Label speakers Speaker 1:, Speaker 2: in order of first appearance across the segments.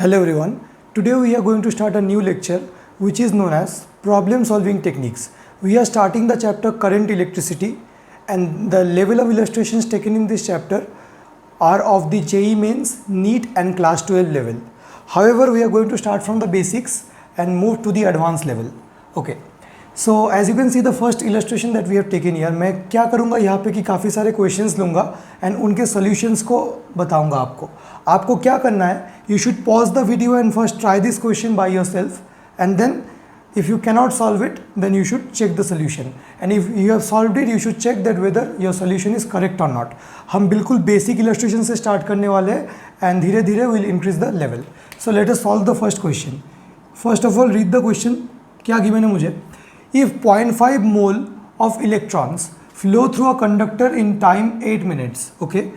Speaker 1: Hello everyone. Today we are going to start a new lecture which is known as problem solving techniques. We are starting the chapter current electricity and the level of illustrations taken in this chapter are of the JEE Mains, NEET and class 12 level. However, we are going to start from the basics and move to the advanced level. Okay. So as you can see the first illustration that we have taken here, मैं क्या करूँगा यहाँ पे कि काफ़ी सारे questions लूँगा and उनके सॉल्यूशंस को बताऊँगा आपको. आपको क्या करना है, you should pause the video and first try this question by yourself and then if you cannot solve it then you should check the solution and if you have solved it you should check that whether your solution is correct or not. हम बिल्कुल basic illustration से start करने वाले हैं and धीरे धीरे will increase the level. So let us solve the first question. First of all read the question. क्या given है मुझे? If 0.5 mole of electrons flow through a conductor in time 8 minutes, okay,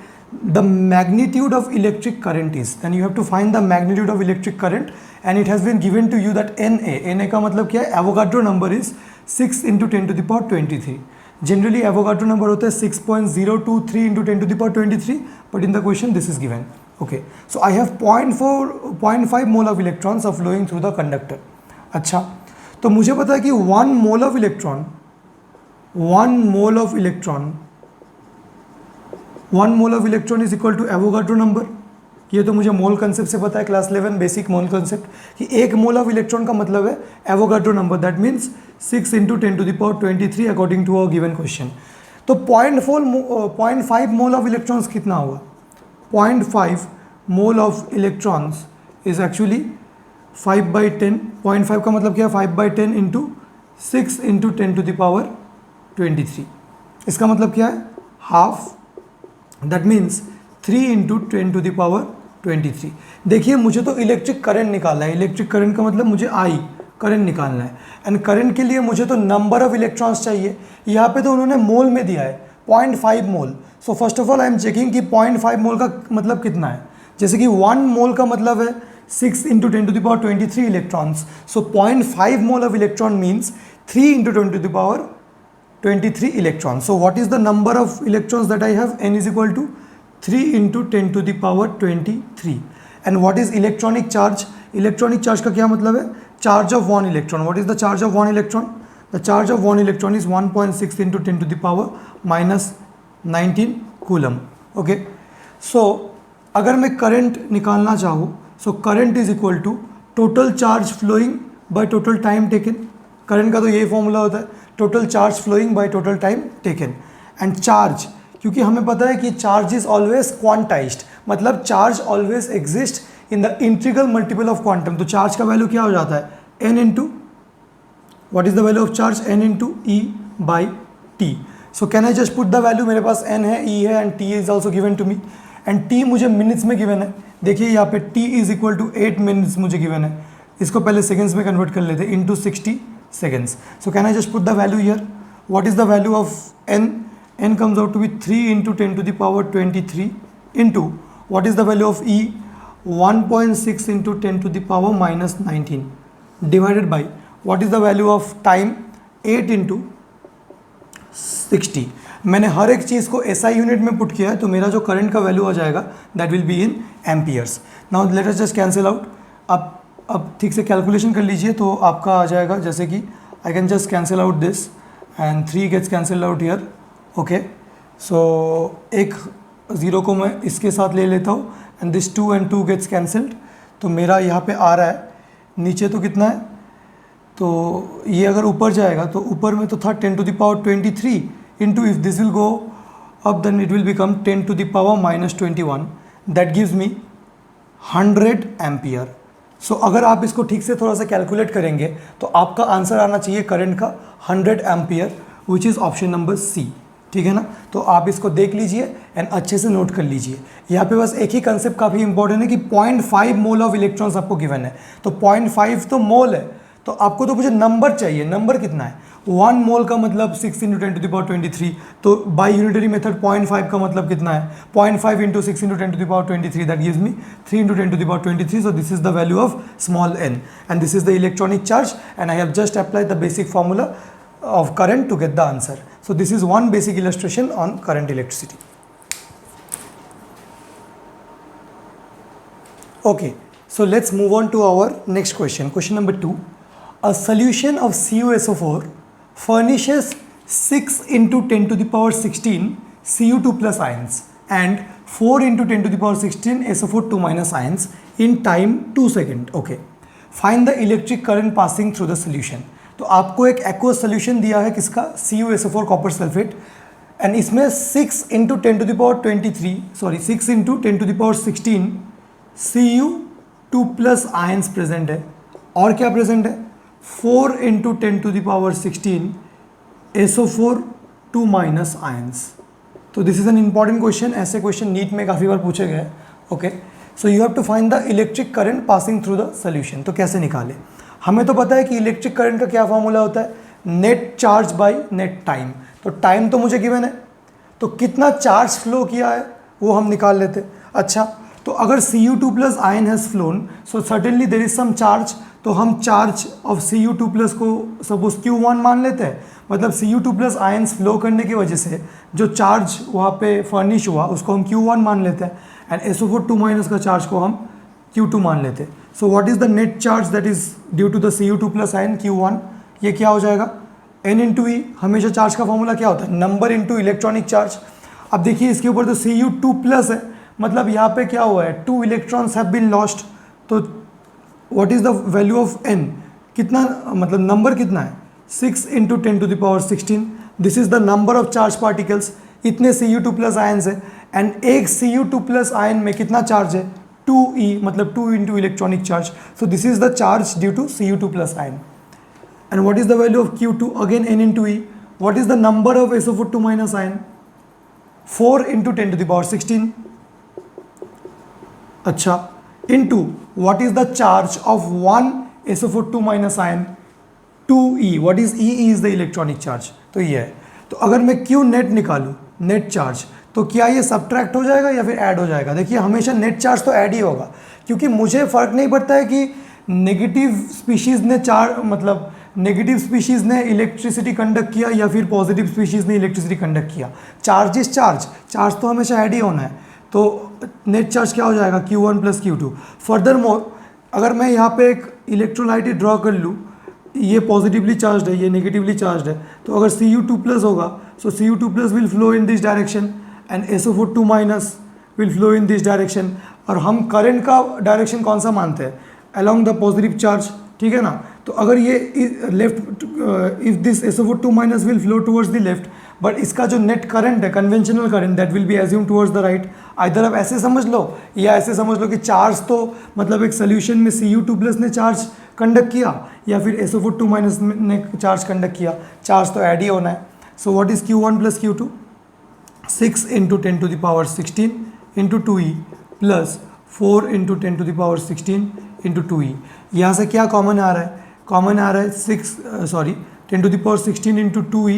Speaker 1: the magnitude of electric current is, then you have to find the magnitude of electric current and it has been given to you that Na का मतलब क्या है, Avogadro number is 6 into 10 to the power 23. Generally Avogadro number होता है 6.023 into 10 to the power 23, but in the question this is given. Okay, so I have 0.5 mole of electrons are flowing through the conductor. अच्छा, तो मुझे पता है कि 1 mole of electron is equal to Avogadro number. ये तो मुझे मोल concept से पता है, क्लास 11 बेसिक मोल कंसेप्ट, कि 1 मोल ऑफ इलेक्ट्रॉन का मतलब है Avogadro number, that means 6 into 10 to the power 23 according to our given question. तो 0.5 मोल ऑफ इलेक्ट्रॉन्स कितना हुआ? 0.5 mole of electrons is actually 5/10. 0.5 का मतलब क्या है? 5/10 into 6 into 10 to the power 23. इसका मतलब क्या है? Half, that means 3 into 10 to the power 23. देखिए मुझे तो इलेक्ट्रिक करंट निकालना है. इलेक्ट्रिक करंट का मतलब मुझे आई करंट निकालना है एंड करंट के लिए मुझे तो नंबर ऑफ इलेक्ट्रॉन्स चाहिए. यहाँ पे तो उन्होंने मोल में दिया है 0.5 mole. So first of all I am checking कि 0.5 मोल का मतलब कितना है. जैसे कि 1 मोल का मतलब है 6 into 10 to the power 23 electrons. So 0.5 mole of electron means 3 into 10 to the power 23 electrons. So what is the number of electrons that I have? N is equal to 3 into 10 to the power 23. And what is electronic charge? Electronic charge का क्या मतलब है? Charge of one electron. What is the charge of one electron? The charge of one electron is 1.6 into 10 to the power minus 19 coulomb. Okay. So अगर मैं current निकालना चाहूँ, so current is equal to total charge flowing by total time taken. Current का तो यही formula होता है, total charge flowing by total time taken. And charge, क्योंकि हमें पता है कि charge is always quantized, मतलब charge always exists in the integral multiple of quantum. तो charge का वैल्यू क्या हो जाता है? n into, what is the value of charge? n into E by T. So can I just put the value? मेरे पास n है, E है and T is also given to me. And T मुझे minutes में given है. देखिए यहाँ पे T is equal to 8 minutes मुझे गिवन है. इसको पहले सेकेंड्स में कन्वर्ट कर लेते हैं into 60 seconds. So can I just put the value here? What is the value of n? n comes out to be 3 into 10 to the power 23 into what is the value of E? 1.6 into 10 to the power minus 19 divided by what is the value of time? 8 into 60. मैंने हर एक चीज़ को SI unit में put किया है, तो मेरा जो current का वैल्यू आ जाएगा that will be in amperes. Now let us just cancel out. अब ठीक से कैलकुलेशन कर लीजिए तो आपका आ जाएगा, जैसे कि I can just cancel out this and 3 gets cancel out here. Okay, so एक ज़ीरो को मैं इसके साथ ले लेता हूँ and this 2 and 2 gets cancelled. तो मेरा यहाँ पे आ रहा है, नीचे तो कितना है? तो ये अगर ऊपर जाएगा तो ऊपर में तो था 10 to the power 23 into, if this will go up then it will become 10 to the power minus 21. that gives me 100 ampere. So अगर आप इसको ठीक से थोड़ा सा कैलकुलेट करेंगे तो आपका आंसर आना चाहिए करंट का 100 ampere, which is option number C. ठीक है ना? तो आप इसको देख लीजिए एंड अच्छे से नोट कर लीजिए. यहाँ पे बस एक ही कंसेप्ट काफ़ी इंपॉर्टेंट है कि 0.5 मोल ऑफ इलेक्ट्रॉन्स आपको गिवन है. तो 0.5 तो मोल है, तो आपको तो मुझे नंबर चाहिए. नंबर कितना है? 1 मोल का मतलब 6 into 10 to the power 23. तो बाई यूनिटरी मेथड 0.5 का मतलब कितना है? 0.5 into 6 into 10 to the power 23. That gives me 3 into 10 to the power 23. So this is the value of small n and this is the electronic charge and I have just applied the basic formula of current to get the answer. So this is one basic illustration on current electricity. Okay, So let's move on to our next question. Question number 2. A solution of CuSO4 furnishes 6 into 10 to the power 16 Cu2 plus ions and 4 into 10 to the power 16 SO4 2 minus ions in time 2 seconds. Okay. Find the electric current passing through the solution. तो आपको एक aqueous solution दिया है किसका, CuSO4 copper sulphate, and इसमें 6 into 10 to the power 6 into 10 to the power 16 Cu2 plus ions present है, और क्या प्रेजेंट है 4 into 10 to the power 16 SO4 2 minus ions. तो this is an important question, ऐसे क्वेश्चन नीट में काफ़ी बार पूछे गए. Okay, so you have to find the electric current passing through the solution. तो कैसे निकालें, हमें तो पता है कि इलेक्ट्रिक करंट का क्या फॉर्मूला होता है, net charge by net time. तो टाइम तो मुझे गिवन है, तो कितना चार्ज फ्लो किया है वो हम निकाल लेते. अच्छा, तो अगर Cu2 plus ion has flown, so certainly there is some charge. तो हम चार्ज ऑफ Cu2 प्लस को सपोज Q1 मान लेते हैं. मतलब Cu2 प्लस आयंस फ्लो करने की वजह से जो चार्ज वहाँ पे फर्निश हुआ उसको हम Q1 मान लेते हैं, एंड SO4 2 माइनस का चार्ज को हम Q2 मान लेते हैं. So what is the net charge that is due to the Cu2 plus ion Q1. ये क्या हो जाएगा, N इंटू ई. हमेशा चार्ज का फॉर्मूला क्या होता है, नंबर इंटू इलेक्ट्रॉनिक चार्ज. अब देखिए इसके ऊपर तो Cu2 प्लस है, मतलब यहाँ पे क्या हुआ है, 2 इलेक्ट्रॉन्स हैव बीन लॉस्ट. तो what is the value of N, कितना मतलब नंबर कितना है, 6 into 10 to the power 16. This is the number of charge particles. इतने Cu2 प्लस आयन्स है, एंड एक Cu2 प्लस आयन में कितना चार्ज है, 2e, मतलब 2 into electronic charge. So this is the charge due to Cu2 plus ion. And what is the value of Q2? Again N into E. What is the number of SO4 2 minus ion? 4 into 10 to the power 16. अच्छा, into what is the charge of 1 SO4 2 minus ion? 2E. What is E? E is the electronic charge. तो ये है. तो अगर मैं Q net निकालूँ, net charge, तो क्या ये सब्ट्रैक्ट हो जाएगा या फिर ऐड हो जाएगा. देखिए हमेशा नेट चार्ज तो ऐड ही होगा, क्योंकि मुझे फ़र्क नहीं पड़ता है कि नेगेटिव स्पीशीज़ ने मतलब नेगेटिव स्पीशीज़ ने इलेक्ट्रिसिटी कंडक्ट किया या फिर पॉजिटिव स्पीशीज़ ने इलेक्ट्रिसिटी कंडक्ट किया. चार्ज इज चार्ज, चार्ज तो हमेशा ऐड ही होना है. तो नेट चार्ज क्या हो जाएगा, Q1 plus Q2. Further more, अगर मैं यहाँ पे एक इलेक्ट्रोलाइट ड्रॉ कर लूँ, ये पॉजिटिवली चार्ज है, ये नेगेटिवली चार्ज है, तो अगर Cu2 प्लस होगा, सो Cu2 plus will flow in this direction and SO4 2 minus will flow in this direction. और हम करंट का डायरेक्शन कौन सा मानते हैं, अलॉन्ग द पॉजिटिव चार्ज. ठीक है ना. तो अगर ये left, if this SO4 2 minus will flow towards the left, but इसका जो नेट करंट है, conventional current, that will B assume towards the right. Either आप ऐसे समझ लो या ऐसे समझ लो कि चार्ज तो मतलब एक सोल्यूशन में Cu2 प्लस ने चार्ज कंडक्ट किया या फिर SO4 2 माइनस ने चार्ज कंडक्ट किया, चार्ज तो ऐड ही होना है. So what is Q1 plus Q2, 6 into 10 to the power 16 into 2e plus 4 into 10 to the power 16 into 2e. यहाँ से क्या कॉमन आ रहा है, कॉमन आ रहा है 10 to the power 16 into 2e,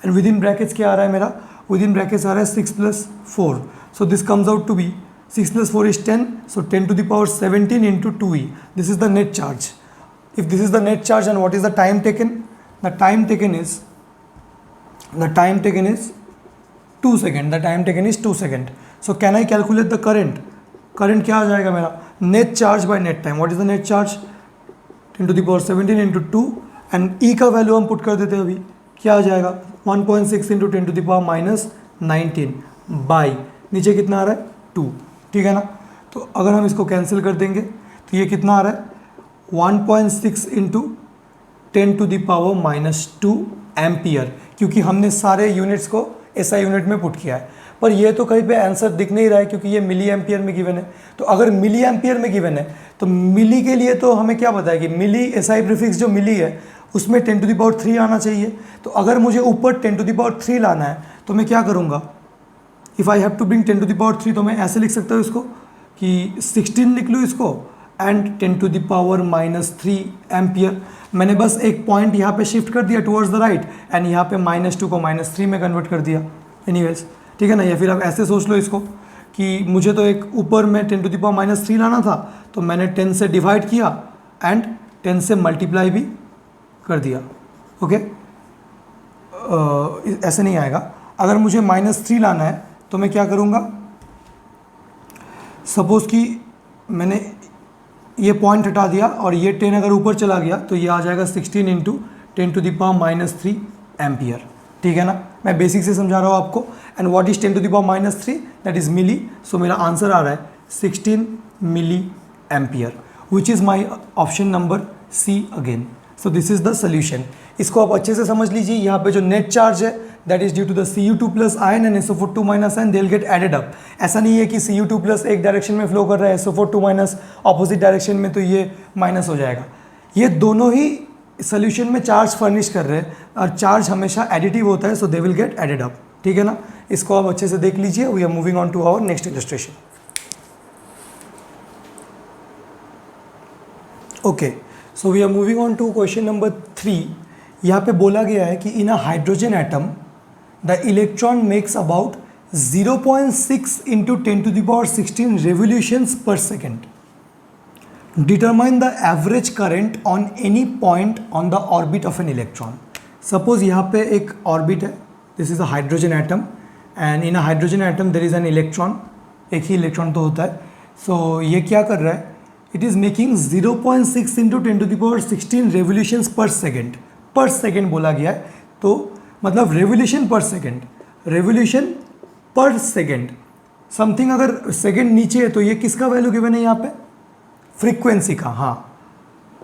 Speaker 1: and within brackets क्या आ रहा है मेरा, विद इन ब्रैकेट्स आ रहा है 6 plus 4. So this comes out to be 6 plus 4 is 10, so 10 to the power 17 into 2e. This is the net charge. If this is the net charge, and what is the time taken, the time taken is 2 second. The time taken is 2 second. So can I calculate the current. Current क्या आ जाएगा मेरा, net charge by net time. What is the net charge, 10 to the power 17 into 2, and E का value हम put कर देते हैं अभी, क्या आ जाएगा 1.6 into 10 to the power minus 19 by नीचे कितना आ रहा है 2. ठीक है ना. तो अगर हम इसको कैंसिल कर देंगे तो ये कितना आ रहा है 1.6 into 10 to the power minus 2 ampere, क्योंकि हमने सारे यूनिट्स को SI यूनिट में पुट किया है. पर ये तो कहीं पे आंसर दिख नहीं रहा है, क्योंकि ये मिली एम्पियर में गिवन है. तो अगर मिली एम्पियर में गिवन है तो मिली के लिए तो हमें क्या पता है कि मिली SI प्रीफिक्स जो मिली है उसमें 10 टू द पावर 3 आना चाहिए. तो अगर मुझे ऊपर 10 टू द पावर 3 लाना है तो मैं क्या करूँगा, if I have to bring 10 to the power 3, तो मैं ऐसे लिख सकता हूँ इसको कि 16 लिख लूँ इसको, and 10 to the power minus 3 ampere. मैंने बस एक पॉइंट यहाँ पे शिफ्ट कर दिया टुवर्ड्स द राइट, एंड यहाँ पे -2 को -3 में कन्वर्ट कर दिया. एनीवेज, ठीक है ना. या फिर आप ऐसे सोच लो इसको कि मुझे तो एक ऊपर में 10 टू द पावर -3 लाना था, तो मैंने 10 से डिवाइड किया एंड 10 से मल्टीप्लाई भी कर दिया. ओके, ऐसे नहीं आएगा. अगर मुझे -3 लाना है तो मैं क्या करूँगा, सपोज़ कि मैंने ये पॉइंट हटा दिया और ये 10 अगर ऊपर चला गया तो ये आ जाएगा 16 इंटू 10⁻³ एम्पियर। ठीक है ना, मैं बेसिक से समझा रहा हूँ आपको। And what is 10⁻³ that is milli. So मेरा आंसर आ रहा है 16 milli ampere, which is my option number C again. So this is the solution. इसको आप अच्छे से समझ लीजिए। यहाँ पे जो नेट चार्ज है that is due to the Cu2+ ion and SO4 ion, they will get added up. ऐसा नहीं है कि Cu2+ एक डायरेक्शन में फ्लो कर रहा है, SO4 ऑपोजिट डायरेक्शन में, तो ये माइनस हो जाएगा। ये दोनों ही सोल्यूशन में चार्ज फर्निश कर रहे हैं और चार्ज हमेशा एडिटिव होता है, so they will get added up. ठीक है ना, इसको आप अच्छे से देख लीजिए। We are moving on to our next illustration. Okay, so we are moving on to question number 3। यहाँ पे बोला गया है कि in a hydrogen atom the electron makes about 0.6 into 10⁻16 revolutions per second. Determine the average current on any point on the orbit of an electron. Suppose यहाँ पे एक orbit है, this is a hydrogen atom and in a hydrogen atom there is an electron, एक ही electron तो होता है। सो ये क्या कर रहा है, it is making 0.6 into 10⁻16 revolutions per second। पर सेकेंड बोला गया है, तो मतलब रेवोल्यूशन पर सेकेंड, रेवोल्यूशन पर सेकेंड। समथिंग अगर सेकेंड नीचे है तो ये किसका वैल्यू गिवन है यहाँ पे, फ्रीक्वेंसी का। हाँ,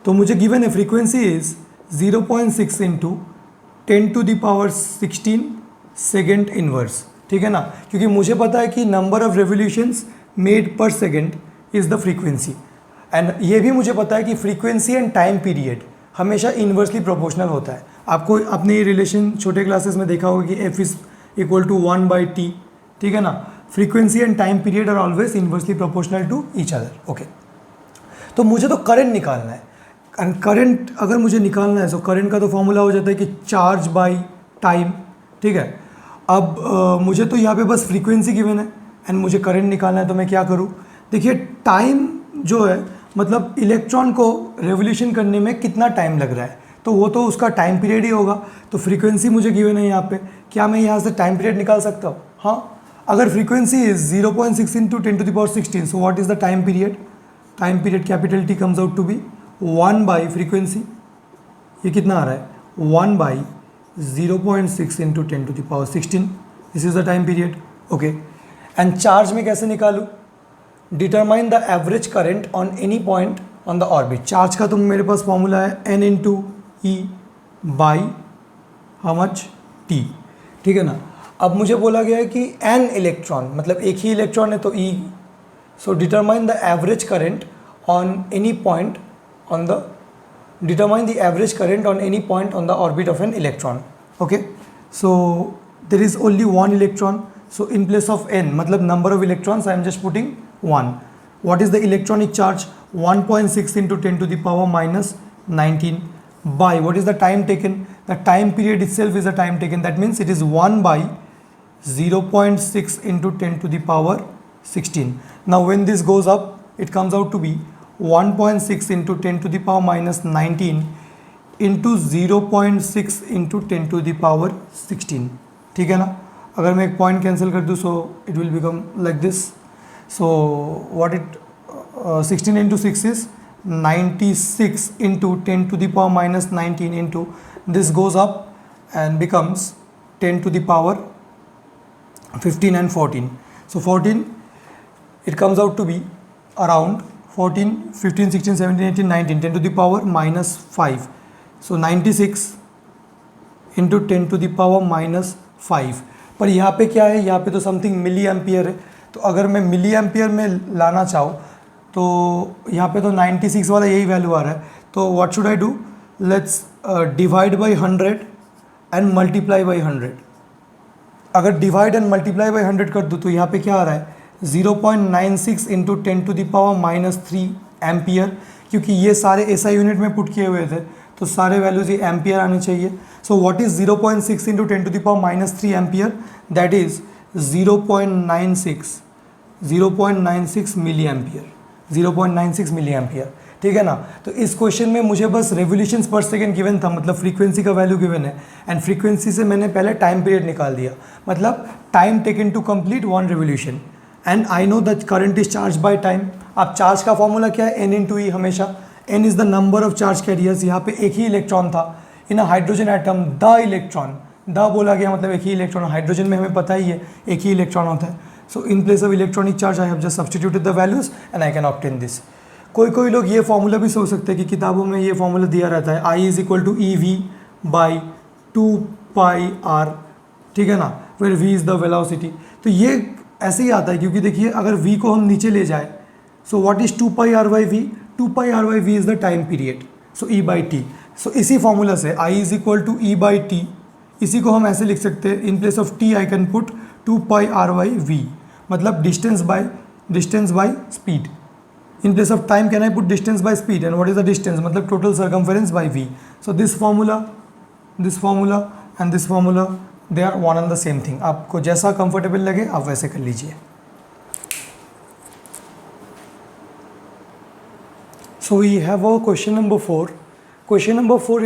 Speaker 1: तो मुझे गिवन है frequency is 0.6 into 10⁻16 second inverse. ठीक है ना, क्योंकि मुझे पता है कि नंबर ऑफ रेवोल्यूशंस मेड पर second is the frequency. And ये भी मुझे पता है कि फ्रीक्वेंसी एंड टाइम पीरियड हमेशा इन्वर्सली प्रोपोर्शनल होता है। आपको अपने ये रिलेशन छोटे क्लासेस में देखा होगा कि F is equal to 1/T। ठीक है ना, frequency and time period are always inversely proportional to each other. Okay, तो मुझे तो करंट निकालना है। एंड करंट अगर मुझे निकालना है तो करंट का तो फॉर्मूला हो जाता है कि चार्ज बाई टाइम। ठीक है, अब मुझे तो यहाँ पे बस फ्रीक्वेंसी गिवन है एंड मुझे करंट निकालना है, तो मैं क्या करूँ। देखिए टाइम जो है मतलब इलेक्ट्रॉन को रेवोल्यूशन करने में कितना टाइम लग रहा है, तो वो तो उसका टाइम पीरियड ही होगा। तो फ्रीक्वेंसी मुझे गिवन है यहाँ पे, क्या मैं यहाँ से टाइम पीरियड निकाल सकता हूँ। हाँ, अगर frequency is 0.6 into 10⁻16, so what is the time period, time period capital T comes out to be 1/फ्रीक्वेंसी। ये कितना आ रहा है, 1/0.6 into 10⁻16, this is the time period. Okay, and charge में कैसे निकालूँ, determine the average current on any point on the orbit. Charge का तो मेरे पास फॉर्मूला है N into E by how much T। ठीक है ना, अब मुझे बोला गया है कि एन इलेक्ट्रॉन मतलब एक ही इलेक्ट्रॉन है तो E। So determine the average current on any point on the, determine the average current on any point on the orbit of an electron. Okay, so there is only one electron, so in place of n मतलब number of electrons I am just putting 1. What is the electronic charge? 1.6 into 10⁻19 by what is the time taken? The time period itself is the time taken. That means it is 1/0.6 into 10⁻16. Now when this goes up, it comes out to be 1.6 into 10⁻19 into 0.6 into 10⁻16. ठीक है ना, अगर मैं एक point cancel कर दूँ so it will become like this. So what it 16 into 6 is 96 into 10⁻19 into this goes up and becomes 10⁻15 and 14. So 14 it comes out to be around 14, 15, 16, 17, 18, 19, 10⁻5. So 96 into 10⁻5. पर यहाँ पे क्या है, यहाँ पे तो समथिंग मिली एम्पियर है, तो अगर मैं मिली एम्पियर में लाना चाहूँ तो यहाँ पे तो 96 वाला यही वैल्यू आ रहा है. तो what should I do, let's divide by 100 and multiply by 100. अगर डिवाइड एंड मल्टीप्लाई बाई 100 कर दूँ तो यहाँ पे क्या आ रहा है 0.96 इंटू 10⁻³ एम्पियर, क्योंकि ये सारे एसआई यूनिट में पुट किए हुए थे तो सारे वैल्यूज ये एम्पियर आने चाहिए. So what is 0.6 into 10⁻³ ampere, that is 0.96 milli ampere, 0.96 milli ampere. ठीक है ना. तो इस क्वेश्चन में मुझे बस रेवोल्यूशंस पर सेकेंड गिवन था, मतलब फ्रीक्वेंसी का वैल्यू गिवन है, एंड फ्रीक्वेंसी से मैंने पहले टाइम पीरियड निकाल दिया, मतलब time taken to complete one revolution. And I know that current is charge by time. अब चार्ज का फॉर्मूला क्या है, n इंटू ई हमेशा। n is the number of charge carriers, यहाँ पे एक ही इलेक्ट्रॉन था in a hydrogen atom, the electron, the बोला गया मतलब एक ही इलेक्ट्रॉन। हाइड्रोजन में हमें पता ही है एक ही इलेक्ट्रॉन होता है। So in place of electronic charge I have just substituted the values and I can obtain this. कोई लोग ये फॉर्मूला भी सोच सकते हैं कि किताबों में ये फॉर्मूला दिया रहता है, I is equal to E V by 2πr, ठीक है ना, फिर v इज़ द वेलोसिटी। तो ये ऐसे ही आता है क्योंकि देखिए अगर v को हम नीचे ले जाए, so what is 2πr/v, 2πr/v is the time period, so e by T. So इसी फॉर्मूला से i is equal to e by T, इसी को हम ऐसे लिख सकते हैं, in place of t I can put 2πr/v, मतलब distance by speed. In place of time can I put distance by speed, and what is the distance, मतलब total circumference by v. So this formula and this formula they are one and the same thing. आपको जैसा comfortable लगे आप वैसे कर लीजिए। So we have our question number 4. Question number 4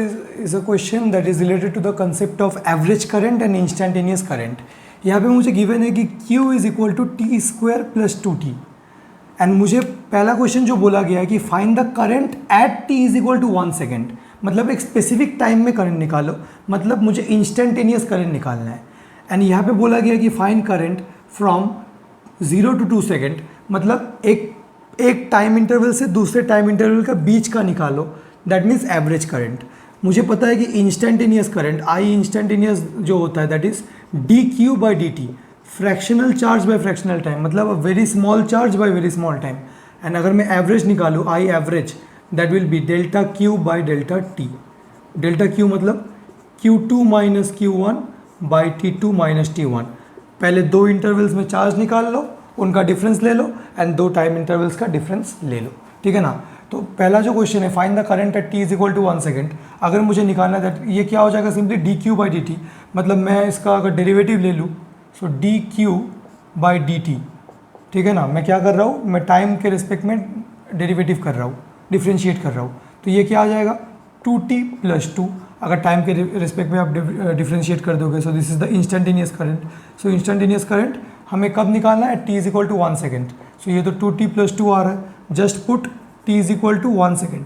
Speaker 1: is a question that is related to the concept of average current and instantaneous current. यहाँ पे मुझे given है कि Q is equal to t square plus 2t, and मुझे पहला question जो बोला गया है कि find the current at t is equal to 1 second, मतलब एक स्पेसिफिक टाइम में करंट निकालो, मतलब मुझे इंस्टेंटेनियस करंट निकालना है। एंड यहाँ पे बोला गया कि find current from 0 to 2 second, मतलब एक टाइम इंटरवल से दूसरे टाइम इंटरवल का बीच का निकालो, दैट मीन्स एवरेज करंट। मुझे पता है कि इंस्टेंटेनियस करंट आई इंस्टेंटेनियस जो होता है that is D Q by D T, fractional charge by fractional time, मतलब very small charge by very small time. And अगर मैं एवरेज निकालूँ, I average, that will be delta Q by delta T. Delta Q मतलब Q2 minus Q1 by T2 minus T1। पहले दो intervals में charge निकाल लो, उनका डिफरेंस ले लो, एंड दो टाइम इंटरवल्स का डिफरेंस ले लो, ठीक है ना। तो पहला जो क्वेश्चन है find the current at t is equal to 1 second, अगर मुझे निकालना है ये क्या हो जाएगा, simply D Q by D T, मतलब मैं इसका अगर डेरिवेटिव ले लूँ, so D Q by D T, ठीक है ना। मैं क्या कर रहा हूँ, मैं टाइम के रिस्पेक्ट में डेरिवेटिव कर रहा हूँ, डिफ्रेंशिएट कर रहा हूँ, तो ये क्या आ जाएगा 2t प्लस 2, अगर टाइम के रिस्पेक्ट में आप डिफ्रेंशिएट कर दोगे। So this is the instantaneous current. So instantaneous current हमें कब निकालना है, t is equal to 1 second. So ये तो 2t प्लस 2 आ रहा है, just put t is equal to 1 second,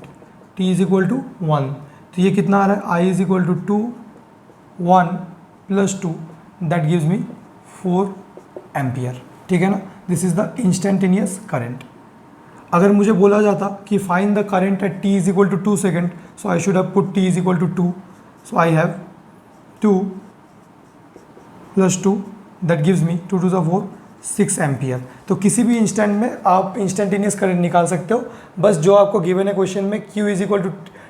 Speaker 1: t is equal to 1, तो ये कितना आ रहा है, i is equal to 2 1 plus 2, that gives me 4 ampere, ठीक है ना। This is the instantaneous current. अगर मुझे बोला जाता कि find the current at t is equal to 2 second, so I should have put t is equal to 2, so I have 2 plus 2, that gives me 2 to the 4 6 ampere. तो किसी भी instant में आप इंस्टेंटेनियस करंट निकाल सकते हो, बस जो आपको गिवन है क्वेश्चन में q is equal to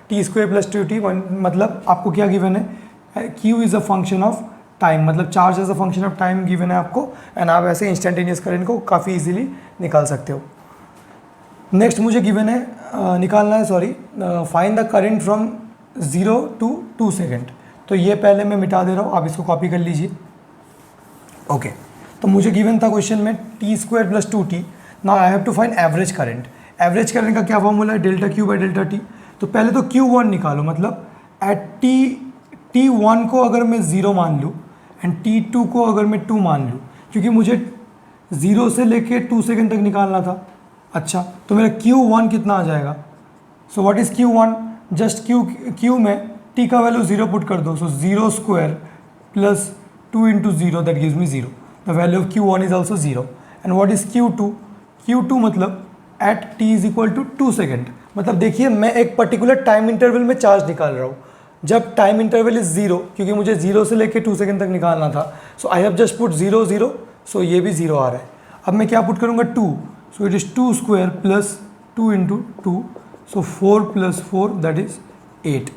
Speaker 1: T square plus 2t, मतलब आपको क्या गिवन है, q is a function of time, मतलब charge as a function of time given है आपको, एंड आप ऐसे इंस्टेंटेनियस करंट को काफ़ी इजीली निकाल सकते हो। नेक्स्ट मुझे गिवन है निकालना है, sorry, find the current from 0 to 2 second. तो ये पहले मैं मिटा दे रहा हूँ, आप इसको कॉपी कर लीजिए। ओके, तो मुझे गिवन था क्वेश्चन में t square plus 2t, now I have to find average current. Average current का क्या फॉर्मूला है, delta q by delta t. तो पहले तो Q1 निकालो, मतलब एट T1 को अगर मैं 0 मान लूँ एंड T2 को अगर मैं 2 मान लूँ, क्योंकि मुझे 0 से लेके 2 सेकेंड तक निकालना था। अच्छा, तो मेरा Q1 कितना आ जाएगा, so what is Q1, just Q में T का वैल्यू 0 पुट कर दो, so 0 square plus 2 into 0, that gives me 0। The value of Q1 is also 0। And what is Q2 मतलब at T is equal to 2 second, मतलब देखिए मैं एक particular time interval में चार्ज निकाल रहा हूँ, जब टाइम इंटरवल इज 0, क्योंकि मुझे 0 से लेके 2 सेकेंड तक निकालना था, सो आई हैव जस्ट पुट 0 0, सो ये भी 0 आ रहा है। अब मैं क्या पुट करूँगा 2, so it is 2 square plus 2 into 2, so 4 plus 4 that is 8,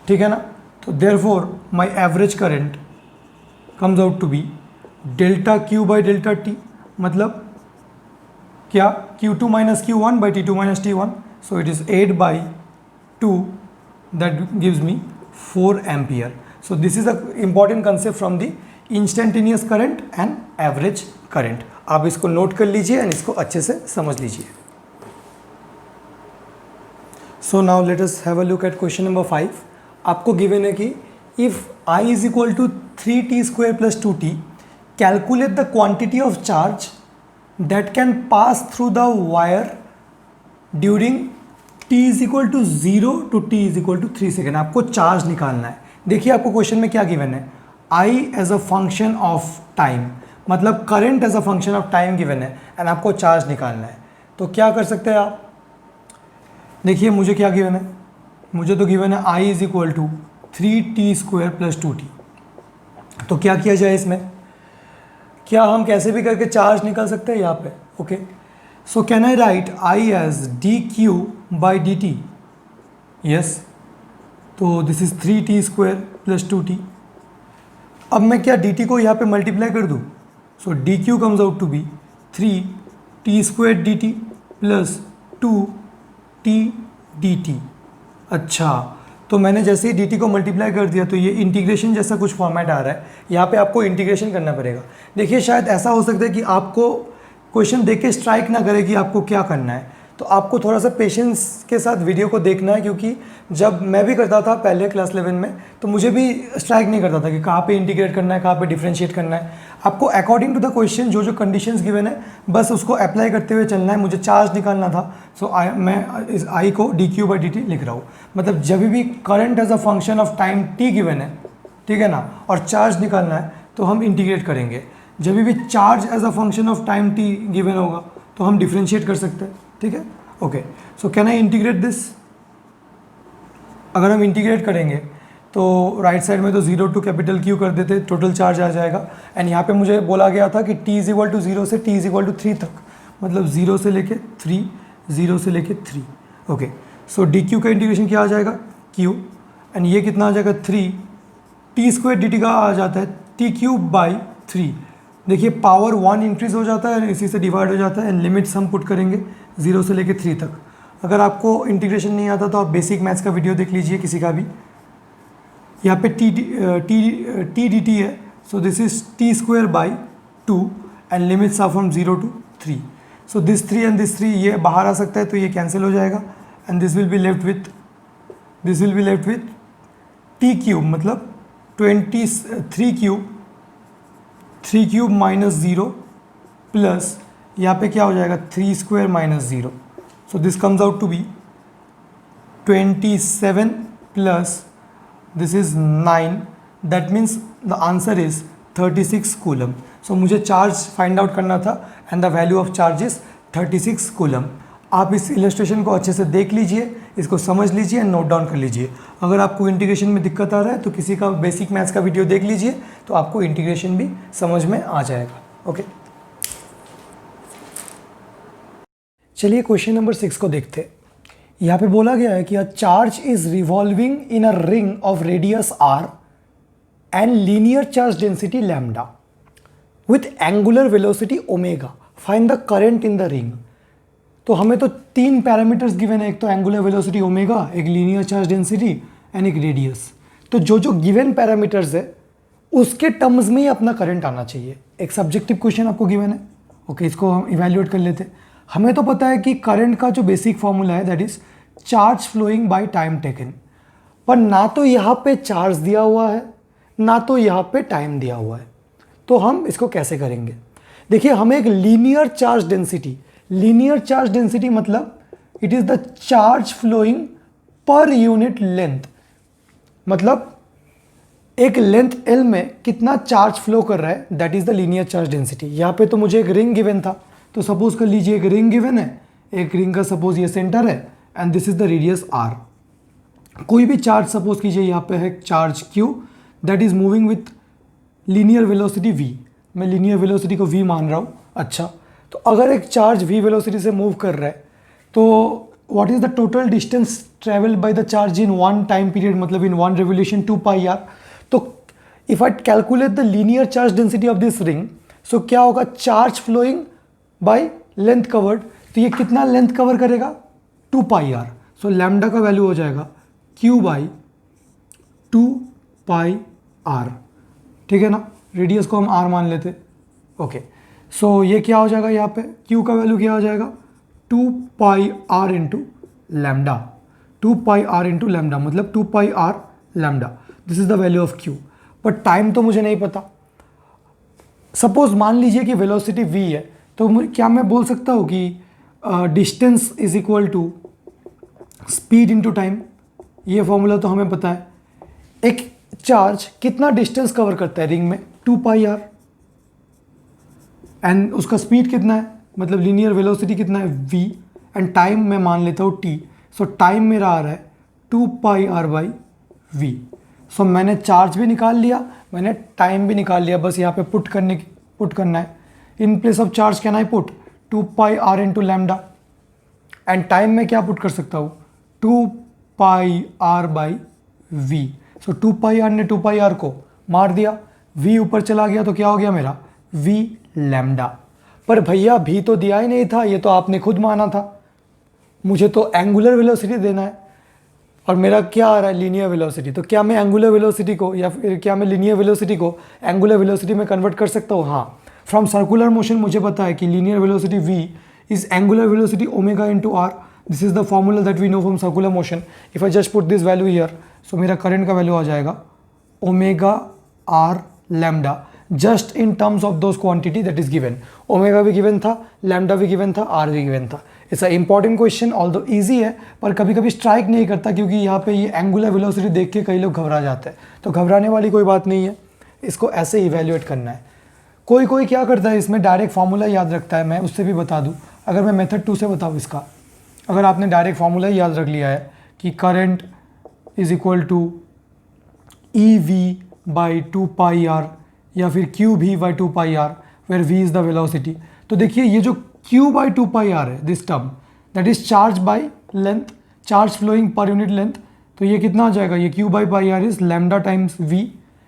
Speaker 1: ठीक है ना। तो therefore my average current comes out to be delta q by delta t, मतलब क्या Q2 minus Q1 by T2 minus T1, so it is 8 by 2, that gives me 4 ampere. So this is a important concept from the instantaneous current and average current. आप इसको note कर लीजिए and इसको अच्छे से समझ लीजिए। So now let us have a look at question number 5. आपको given है कि if I is equal to 3t square plus 2t, calculate the quantity of charge that can pass through the wire during t is equal to 0 to t is equal to 3 second. आपको charge निकालना है। देखिए आपको question में क्या given है, I as a function of time, मतलब current as a function of time given है एंड आपको चार्ज निकालना है। तो क्या कर सकते हैं आप, देखिए मुझे क्या गिवन है, मुझे तो गिवन है I is equal to 3t² plus 2t। तो क्या किया जाए इसमें, क्या हम कैसे भी करके चार्ज निकाल सकते हैं यहाँ पे। Okay, so can I write I as dq by dt, yes, तो this is 3t² plus 2t। अब मैं क्या dt को यहाँ पे मल्टीप्लाई कर दूँ, so dq comes out to be 3t² dt plus 2t dt। अच्छा, तो मैंने जैसे ही dt को मल्टीप्लाई कर दिया तो ये इंटीग्रेशन जैसा कुछ फॉर्मेट आ रहा है, यहाँ पे आपको इंटीग्रेशन करना पड़ेगा। देखिए शायद ऐसा हो सकता है कि आपको क्वेश्चन देख के स्ट्राइक ना करे कि आपको क्या करना है, तो आपको थोड़ा सा पेशेंस के साथ वीडियो को देखना है, क्योंकि जब मैं भी करता था पहले क्लास 11 में तो मुझे भी स्ट्राइक नहीं करता था कि कहाँ पे इंटीग्रेट करना है, कहाँ पे डिफरेंशिएट करना है। आपको अकॉर्डिंग टू द क्वेश्चन जो जो कंडीशंस गिवन है बस उसको अप्लाई करते हुए चलना है। मुझे चार्ज निकालना था, सो मैं इस आई को dq बाई dt लिख रहा हूँ। मतलब जब भी current as a function of time t given है, ठीक है ना, और चार्ज निकालना है तो हम इंटीग्रेट करेंगे। जब भी charge as a function of time t given होगा तो हम डिफरेंशिएट कर सकते हैं, ठीक है। Okay, so can I integrate this, अगर हम इंटीग्रेट करेंगे तो राइट साइड में तो 0 टू कैपिटल Q कर देते, टोटल चार्ज आ जाएगा। एंड यहाँ पे मुझे बोला गया था कि t इज इक्वल टू 0 से t इज इक्वल टू 3 तक, मतलब 0 से लेके 3, 0 से लेके 3। ओके, सो dq का इंटीग्रेशन क्या आ जाएगा, q, एंड ये कितना आ जाएगा 3, t² dt का आ जाता है t³ बाई 3। देखिए पावर 1 इंक्रीज हो जाता है, इसी से डिवाइड हो जाता है, एंड लिमिट्स हम पुट करेंगे 0 से लेके 3 तक। अगर आपको इंटीग्रेशन नहीं आता तो आप बेसिक मैथ्स का वीडियो देख लीजिए किसी का भी। यहाँ पे t dt है, so this is t² by 2 and limits are from 0 to 3। So this 3 and this 3 ये बाहर आ सकता है तो ये कैंसिल हो जाएगा, and this will be left with t³ मतलब 3³ माइनस 0 प्लस यहाँ पे क्या हो जाएगा 3² minus 0। So this comes out to be 27 plus this is 9, that means the answer is 36 coulomb. So मुझे चार्ज फाइंड आउट करना था and the value of charge is 36 coulomb. आप इस इलस्ट्रेशन को अच्छे से देख लीजिए, इसको समझ लीजिए एंड नोट डाउन कर लीजिए। अगर आपको इंटीग्रेशन में दिक्कत आ रहा है तो किसी का बेसिक मैथ्स का वीडियो देख लीजिए, तो आपको इंटीग्रेशन भी समझ में आ जाएगा। ओके, चलिए क्वेश्चन नंबर 6 को देखते हैं। यहाँ पे बोला गया है कि a charge is revolving in a ring of radius r and linear charge density lambda with angular velocity omega, find the current in the ring. तो हमें तो 3 पैरामीटर्स गिवन है, एक तो एंगुलर वेलोसिटी ओमेगा, एक लीनियर चार्ज डेंसिटी एंड एक radius. तो जो जो गिवन पैरामीटर्स है उसके टर्म्स में ही अपना करंट आना चाहिए। एक सब्जेक्टिव क्वेश्चन आपको गिवन है, ओके, इसको हम इवैल्यूएट कर लेते हैं। हमें तो पता है कि करंट का जो बेसिक फॉर्मूला है that is charge flowing by time taken, पर ना तो यहाँ पे चार्ज दिया हुआ है ना तो यहाँ पे टाइम दिया हुआ है। तो हम इसको कैसे करेंगे, देखिए हमें एक लीनियर चार्ज डेंसिटी मतलब it is the charge flowing per unit length, मतलब एक लेंथ L में कितना चार्ज फ्लो कर रहा है, that is the linear charge density. यहाँ पे तो मुझे एक रिंग गिवन था, तो सपोज कर लीजिए एक रिंग गिवन है, एक रिंग का सपोज ये सेंटर है and this is the radius r। कोई भी चार्ज सपोज कीजिए यहाँ पे है charge q that is moving with linear velocity v, मैं लीनियर वेलोसिटी को v मान रहा हूँ। अच्छा, तो अगर एक चार्ज v वेलोसिटी से मूव कर रहा है तो what is the total distance travelled by the charge in one time period, मतलब इन वन रेवोल्यूशन 2πr। तो if I calculate the linear charge density of this ring, so क्या होगा, charge flowing by length covered, तो ये कितना length cover करेगा 2πr। सो lambda का value हो जाएगा q बाई 2πr, ठीक है ना, रेडियस को हम r मान लेते। ओके, सो ये क्या हो जाएगा, यहाँ पे q का वैल्यू क्या हो जाएगा 2πr into lambda, 2πr into lambda मतलब 2πr lambda, this is the value of q। But time तो मुझे नहीं पता। सपोज मान लीजिए कि वेलोसिटी v है, तो क्या मैं बोल सकता हूँ कि distance is equal to speed into time, ये फॉर्मूला तो हमें पता है। एक चार्ज कितना डिस्टेंस कवर करता है रिंग में, 2πr, एंड उसका स्पीड कितना है, मतलब लीनियर वेलोसिटी कितना है, v, एंड टाइम मैं मान लेता हूँ t। सो टाइम मेरा आ रहा है 2πr/v। सो मैंने चार्ज भी निकाल लिया, मैंने टाइम भी निकाल लिया, बस यहाँ पे पुट करना है। इन place of charge can I put 2πr into lambda, and time में क्या पुट कर सकता हूँ, 2πr/v। सो 2πr ने 2πr को मार दिया, v ऊपर चला गया तो क्या हो गया मेरा, v लैम्डा। पर भैया भी तो दिया ही नहीं था, ये तो आपने खुद माना था, मुझे तो एंगुलर वेलोसिटी देना है और मेरा क्या आ रहा है, लीनियर वेलोसिटी। तो क्या मैं एंगुलर वेलोसिटी को या फिर क्या मैं लीनियर वेलोसिटी को एंगुलर वेलोसिटी में कन्वर्ट कर सकता हूँ? हाँ, फ्रॉम सर्कुलर मोशन मुझे पता है कि linear velocity v is angular velocity omega into R. This is the formula that we know from circular motion. If I just put this value here, so मेरा current का value आ जाएगा omega R lambda, just in terms of those quantity that is given. Omega भी given था, lambda भी given था, R भी given था। It's a important question, although easy है पर कभी कभी स्ट्राइक नहीं करता, क्योंकि यहाँ पे ये एंगुलर वेलोसिटी देख के कई लोग घबरा जाते हैं। तो घबराने वाली कोई बात नहीं है, इसको ऐसे इवेल्युएट करना है। कोई क्या करता है, इसमें डायरेक्ट फार्मूला याद रखता है। मैं उससे भी बता दूँ, अगर मैं मेथड 2 से बताऊँ इसका, अगर आपने डायरेक्ट फार्मूला याद रख लिया है कि current is equal to EV/2πr या फिर QV/2πr, where V is the velocity. तो देखिए ये जो Q/2πr है, this term that is charge by length, charge flowing per unit length, तो ये कितना आ जाएगा, ये Q/πr is lambda times V,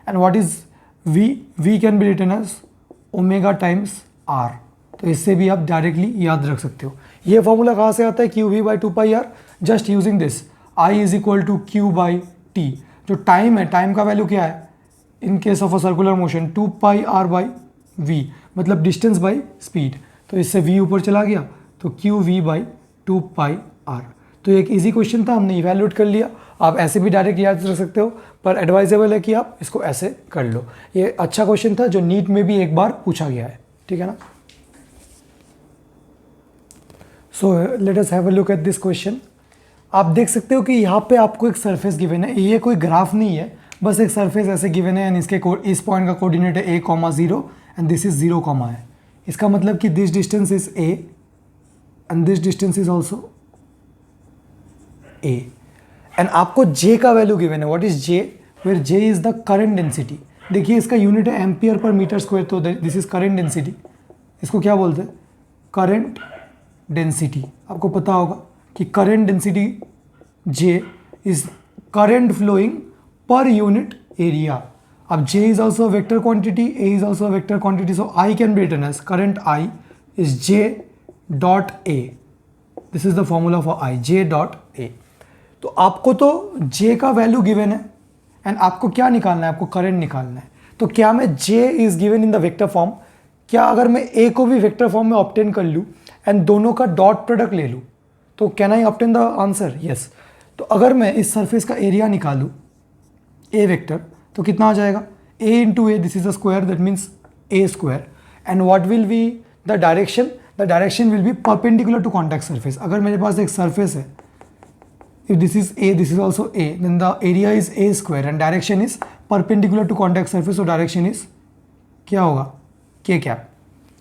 Speaker 1: and what is V? V can be written as omega times R। तो इससे भी आप डायरेक्टली याद रख सकते हो। ये फॉर्मूला कहाँ से आता है, QV/2πr, just using this I is equal to Q/T। जो टाइम है, टाइम का वैल्यू क्या है in case of a circular motion, 2πr/v, मतलब डिस्टेंस बाय स्पीड। तो इससे v ऊपर चला गया तो QV/2πr। तो एक इजी क्वेश्चन था, हमने इवैल्यूएट कर लिया। आप ऐसे भी डायरेक्ट याद रख सकते हो, पर एडवाइजेबल है कि आप इसको ऐसे कर लो। ये अच्छा क्वेश्चन था जो नीट में भी एक बार पूछा गया है, ठीक है ना। So let us have a look at this question. आप देख सकते हो कि यहाँ पे आपको एक सरफेस गिवन है, ये कोई ग्राफ नहीं है, बस एक सरफेस ऐसे गिवन है, एंड इसके इस पॉइंट का कोऑर्डिनेट है a,0 एंड दिस इज 0, है। इसका मतलब कि this distance is a and this distance is also a, and आपको j का वैल्यू गिवन है। What is j? Where j is the current density. देखिए इसका यूनिट है एम्पियर पर मीटर स्क्वायर, तो दिस इज करंट डेंसिटी। इसको क्या बोलते हैं, करंट डेंसिटी। आपको पता होगा कि current density J is current flowing per unit area. अब J is also a vector quantity, A is also a vector quantity, so I can be written as current I is J dot A. This is the formula for I, J dot A. तो आपको तो J का value given है and आपको क्या निकालना है, आपको करंट निकालना है। तो क्या मैं J is given in the vector form, क्या अगर मैं A को भी वेक्टर फॉर्म में ऑब्टेन कर लूँ एंड दोनों का डॉट प्रोडक्ट ले लूँ, तो can I obtain the answer? Yes. तो अगर मैं इस सरफेस का एरिया निकालूँ A वेक्टर, तो कितना आ जाएगा, a into a, this is a square, that means a square, and what will be the direction? The direction will be perpendicular to contact surface. अगर मेरे पास एक सरफेस है, if this is a, this is also a, then the area is a square and direction is perpendicular to contact surface, तो direction is क्या होगा, k cap,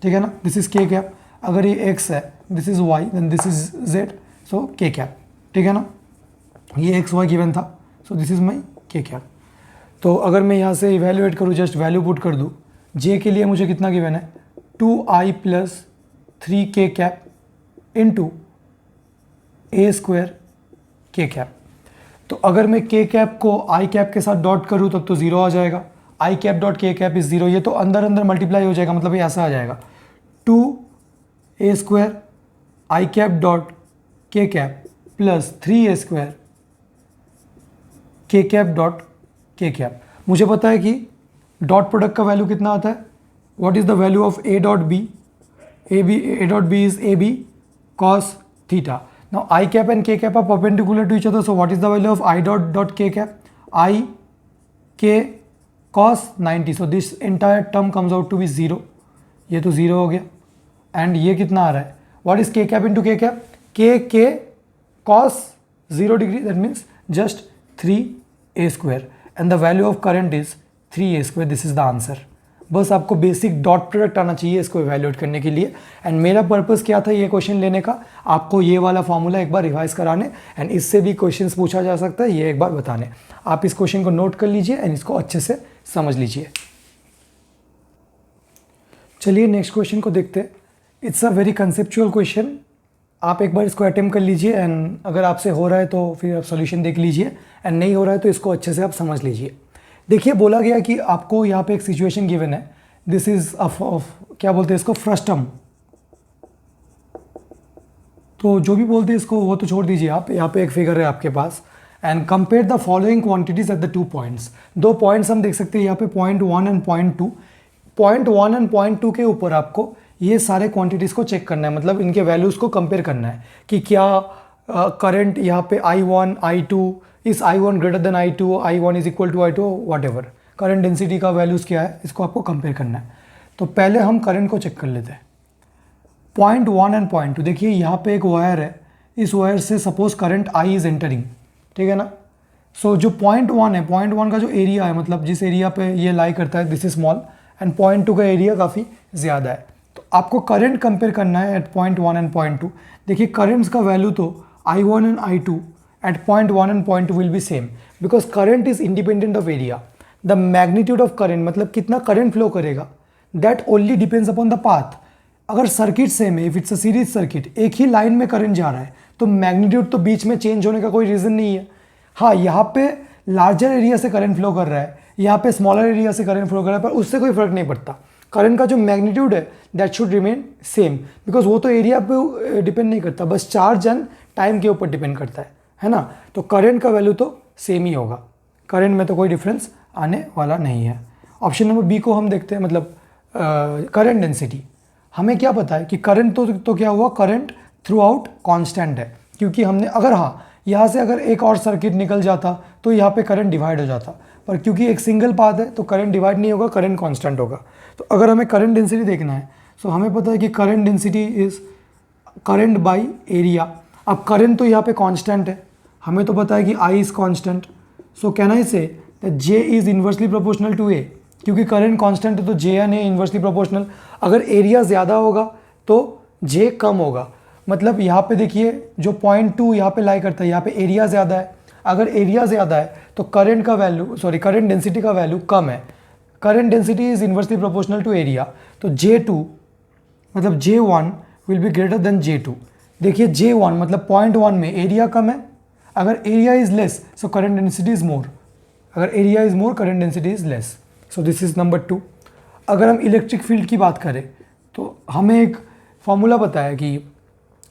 Speaker 1: ठीक है ना। This is k cap. अगर ये x है, this is y, then this is z, so k cap, ठीक है ना। ये x y गिवन था, so this is my k cap. तो अगर मैं यहाँ से इवेल्युएट करूँ, जस्ट वैल्यू पुट कर दूँ, J के लिए मुझे कितना गिवन है, 2i + 3k cap into a square k cap. तो अगर मैं k कैप को i कैप के साथ डॉट करूँ तब तो 0 आ जाएगा, i cap dot k cap is 0। ये तो अंदर अंदर मल्टीप्लाई हो जाएगा, मतलब ये ऐसा आ जाएगा, 2a square i cap dot k cap plus 3a square k cap dot k cap. मुझे पता है कि डॉट प्रोडक्ट का वैल्यू कितना आता है, what is the value of a dot b? a dot b is ab cos theta. Now I cap and k cap are perpendicular to each other, so what is the value of I dot k cap? I k cos 90, so this entire term comes out to be 0. ये तो 0 हो गया, and ये कितना आ रहा है, what is के कैप इंटू के कैप, के cos 0 degree, that means just 3a² and the value of current is 3a². This is the answer. बस आपको बेसिक डॉट प्रोडक्ट आना चाहिए इसको इवैल्यूएट करने के लिए. एंड मेरा पर्पस क्या था ये क्वेश्चन लेने का, आपको ये वाला फॉर्मूला एक बार रिवाइज कराने, एंड इससे भी क्वेश्चंस पूछा जा सकता है ये एक बार बताने. आप इस क्वेश्चन को नोट कर लीजिए एंड इसको अच्छे से समझ लीजिए. चलिए नेक्स्ट क्वेश्चन को देखते हैं. It's a very conceptual question. आप एक बार इसको अटेम्प्ट कर लीजिए एंड अगर आपसे हो रहा है तो फिर आप सॉल्यूशन देख लीजिए, एंड नहीं हो रहा है तो इसको अच्छे से आप समझ लीजिए. देखिए बोला गया कि आपको यहाँ पे एक सिचुएशन गिवन है. दिस इज क्या बोलते हैं इसको, फ्रस्टम. तो जो भी बोलते हैं इसको वो तो छोड़ दीजिए आप. यहाँ पे एक फिगर है आपके पास, and compare the following quantities at the 2 points. 2 points हम देख सकते हैं यहाँ पे, point 1 and point 2. Point 1 and point 2 के ऊपर आपको ये सारे क्वांटिटीज़ को चेक करना है, मतलब इनके वैल्यूज़ को कंपेयर करना है कि क्या करंट यहाँ पे I1 I2 is I1 greater than I2, I1 is equal to I2, whatever current density का वैल्यूज़ क्या है, इसको आपको कंपेयर करना है. तो पहले हम करंट को चेक कर लेते हैं. पॉइंट 1 एंड पॉइंट 2, देखिए यहाँ पे एक वायर है, इस वायर से suppose current I is entering, ठीक है ना. सो जो पॉइंट 1 है, पॉइंट 1 का जो एरिया है, मतलब जिस एरिया पे ये लाई करता है, this is small, and point 2 का एरिया काफ़ी ज़्यादा है. तो आपको करंट कंपेयर करना है एट पॉइंट 1 एंड पॉइंट 2. देखिए करंट्स का वैल्यू तो I1 and I2 at point 1 and point 2 will be same because current is independent of area. The magnitude of current मतलब कितना current flow करेगा, that only depends upon the path. अगर circuit same है, if it's a series circuit, एक ही line में current जा रहा है तो मैग्नीट्यूड तो बीच में चेंज होने का कोई रीज़न नहीं है. हाँ, यहाँ पे लार्जर एरिया से करंट फ्लो कर रहा है, यहाँ पे स्मॉलर एरिया से करंट फ्लो कर रहा है, पर उससे कोई फर्क नहीं पड़ता. करंट का जो मैग्नीट्यूड है that should remain same, because वो तो एरिया पे डिपेंड नहीं करता, बस चार्ज एंड टाइम के ऊपर डिपेंड करता है ना. तो करंट का वैल्यू तो सेम ही होगा, करंट में तो कोई डिफरेंस आने वाला नहीं है. ऑप्शन नंबर बी को हम देखते हैं, मतलब करंट डेंसिटी. हमें क्या पता है कि करंट तो क्या हुआ, करंट थ्रू आउट कॉन्स्टेंट है, क्योंकि हमने अगर हाँ यहाँ से अगर एक और सर्किट निकल जाता तो यहाँ पे करंट डिवाइड हो जाता, पर क्योंकि एक सिंगल पाथ है तो करंट डिवाइड नहीं होगा, करंट कांस्टेंट होगा. तो अगर हमें करंट डेंसिटी देखना है तो हमें पता है कि current density is current by area. अब करंट तो यहाँ पे कांस्टेंट है, हमें तो पता है कि I is constant. So can I say that J is inversely proportional to A, क्योंकि करंट कांस्टेंट है तो J and A inversely proportional. अगर एरिया ज़्यादा होगा तो J कम होगा. मतलब यहाँ पे देखिए जो पॉइंट 2 यहाँ पे लाई करता है, यहाँ पे एरिया ज़्यादा है. अगर एरिया ज़्यादा है तो करंट का वैल्यू करंट डेंसिटी का वैल्यू कम है. Current density is inversely proportional to area, तो J2 मतलब J1 will be greater than J2. देखिए J1 मतलब पॉइंट 1 में एरिया कम है, अगर area is less so current density is more, अगर area is more current density is less. So this is number 2. अगर हम इलेक्ट्रिक फील्ड की बात करें तो हमें एक फॉर्मूला पता है कि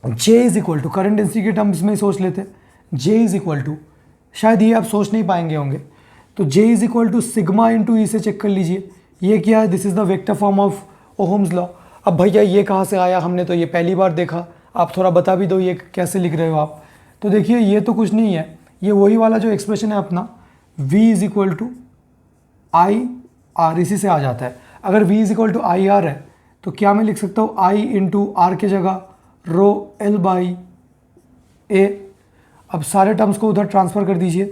Speaker 1: J is equal to, current density के टर्म्स में सोच लेते हैं, J इज़ इक्वल टू, शायद ये आप सोच नहीं पाएंगे होंगे, तो J is equal to sigma into E से चेक कर लीजिए. ये क्या है, this is the vector form of Ohm's law. अब भैया ये कहाँ से आया, हमने तो ये पहली बार देखा, आप थोड़ा बता भी दो ये कैसे लिख रहे हो आप. तो देखिए ये तो कुछ नहीं है, ये वही वाला जो एक्सप्रेशन है अपना V is equal to I R, इसी से आ जाता है. अगर V is equal to I R है तो क्या मैं लिख सकता हूँ I इंटू आर के जगह रो L बाई ए. अब सारे टर्म्स को उधर ट्रांसफ़र कर दीजिए,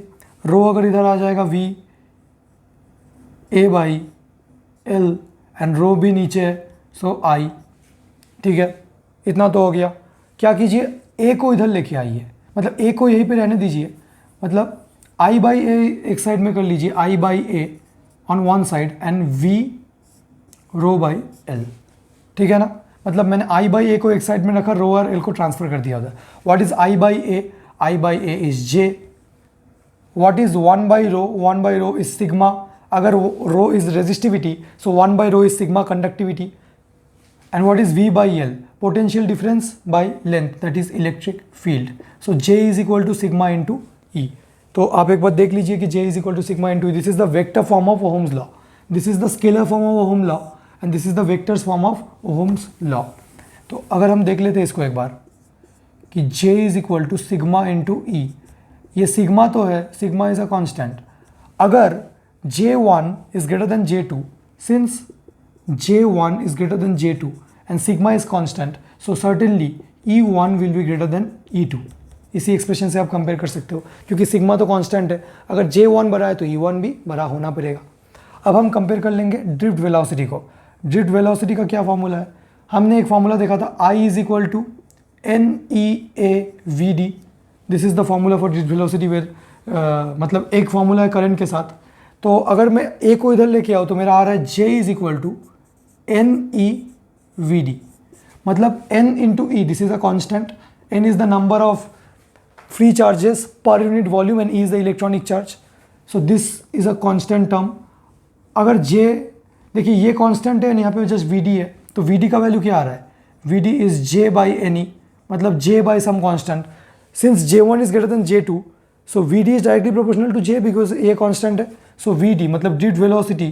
Speaker 1: रो अगर इधर आ जाएगा V A by L and rho भी नीचे है सो I. ठीक है, इतना तो हो गया. क्या कीजिए, A को इधर लेके आइए, मतलब A को यहीं पे रहने दीजिए, मतलब I बाई ए एक साइड में कर लीजिए, I by A on one side and V rho by L. ठीक है ना, मतलब मैंने I बाई ए को एक साइड में रखा, रो और L को ट्रांसफर कर दिया उधर. What is I by A, I by A is J. What is 1 by rho, 1 by rho is sigma. अगर rho is resistivity so 1 by rho is sigma conductivity. And what is V by L? Potential difference by length, that is electric field. So J is equal to sigma into E. तो आप एक बार देख लीजिए कि J is equal to sigma into E. This is the vector form of Ohm's law. This is the scalar form of Ohm's law and this is the vectors form of Ohm's law. तो अगर हम देख लेते हैं इसको एक बार कि J is equal to sigma into E. ये sigma तो है, sigma is a constant. अगर J1 is greater than J2, since J1 is greater than J2 and sigma is constant, so certainly E1 will be greater than E2. इसी expression से आप compare कर सकते हो, क्योंकि सिग्मा तो कांस्टेंट है, अगर J1 बड़ा है तो E1 भी बड़ा होना पड़ेगा। अब हम कंपेयर कर लेंगे ड्रिफ्ट वेलोसिटी को। ड्रिफ्ट वेलोसिटी का क्या फॉर्मूला है? हमने एक फॉर्मूला देखा था, I is equal to NEAVD। This is the formula for drift velocity where, मतलब एक फॉर्मूला है करंट के साथ। तो अगर मैं ए को इधर लेके आऊँ तो मेरा आ रहा है J is equal to NEVD, मतलब N into E, this is a constant, N is the number of free charges per unit volume and E is the electronic charge. So this is a constant term. अगर J, देखिए ये constant है और यहाँ पे just VD है, तो VD का वैल्यू क्या आ रहा है? VD is J by NE, मतलब J by some constant. Since J1 is greater than J2, so VD is directly proportional to J because ये constant है. So VD मतलब drift velocity